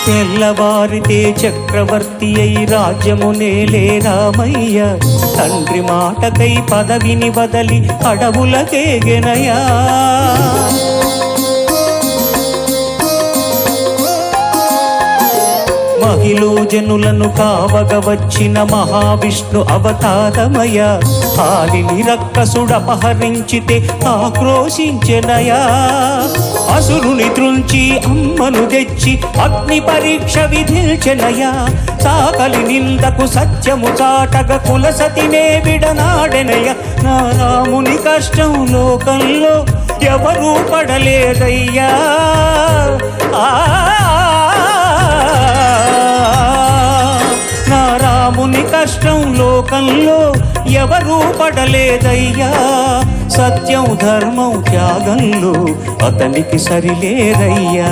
తెల్లవారితే చక్రవర్తి అయి రాజ్యమునేలే రామయ్య. తండ్రి మాటకై పదవిని వదలి అడవులకేగెనయా. మహిళ జనులను కావగ వచ్చిన మహావిష్ణు అవతారమయ. ఆలిని రక్కసుడపహరించితే ఆక్రోశించెనయా. అసురుని త్రుంచి అమ్మను తెచ్చి అగ్ని పరీక్ష విధించెనయా. సాకలి నిందకు సత్యము చాటగ కులసతినే విడనాడెనయ. నా రాముని కష్టం లోకంలో ఎవరూ పడలేదయ్యా. నా రాముని కష్టం లోకంలో ఎవరూ పడలేదయ్యా. సత్యం ధర్మం త్యాగంలో అతనికి సరిలేరయ్యా.